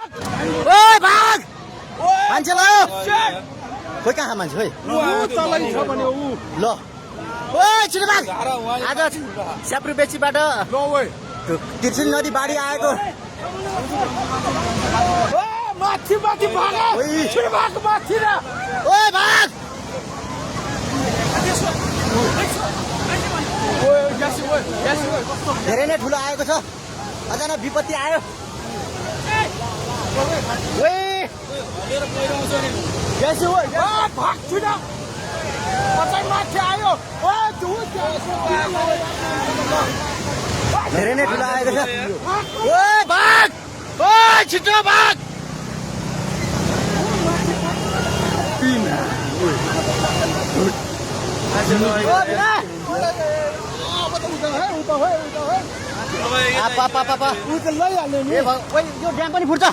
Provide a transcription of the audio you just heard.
ओए भाग मान्छे ल खोइ कहाँ मान्छे खोइ ल ओए छिटो भाग आज स्याप्रु बेचीबाट तिर्सिन नदी बाढी आएको माथि माथि भाग माथि र ओए भाग धेरै नै ठुलो आएको छ अचानक विपत्ति आयो भाग छिन माथि आयो धेरै नै ठुलो आएको छ ओए भाग ओए छिटो भाग यो ड्याम पनि फुट्छ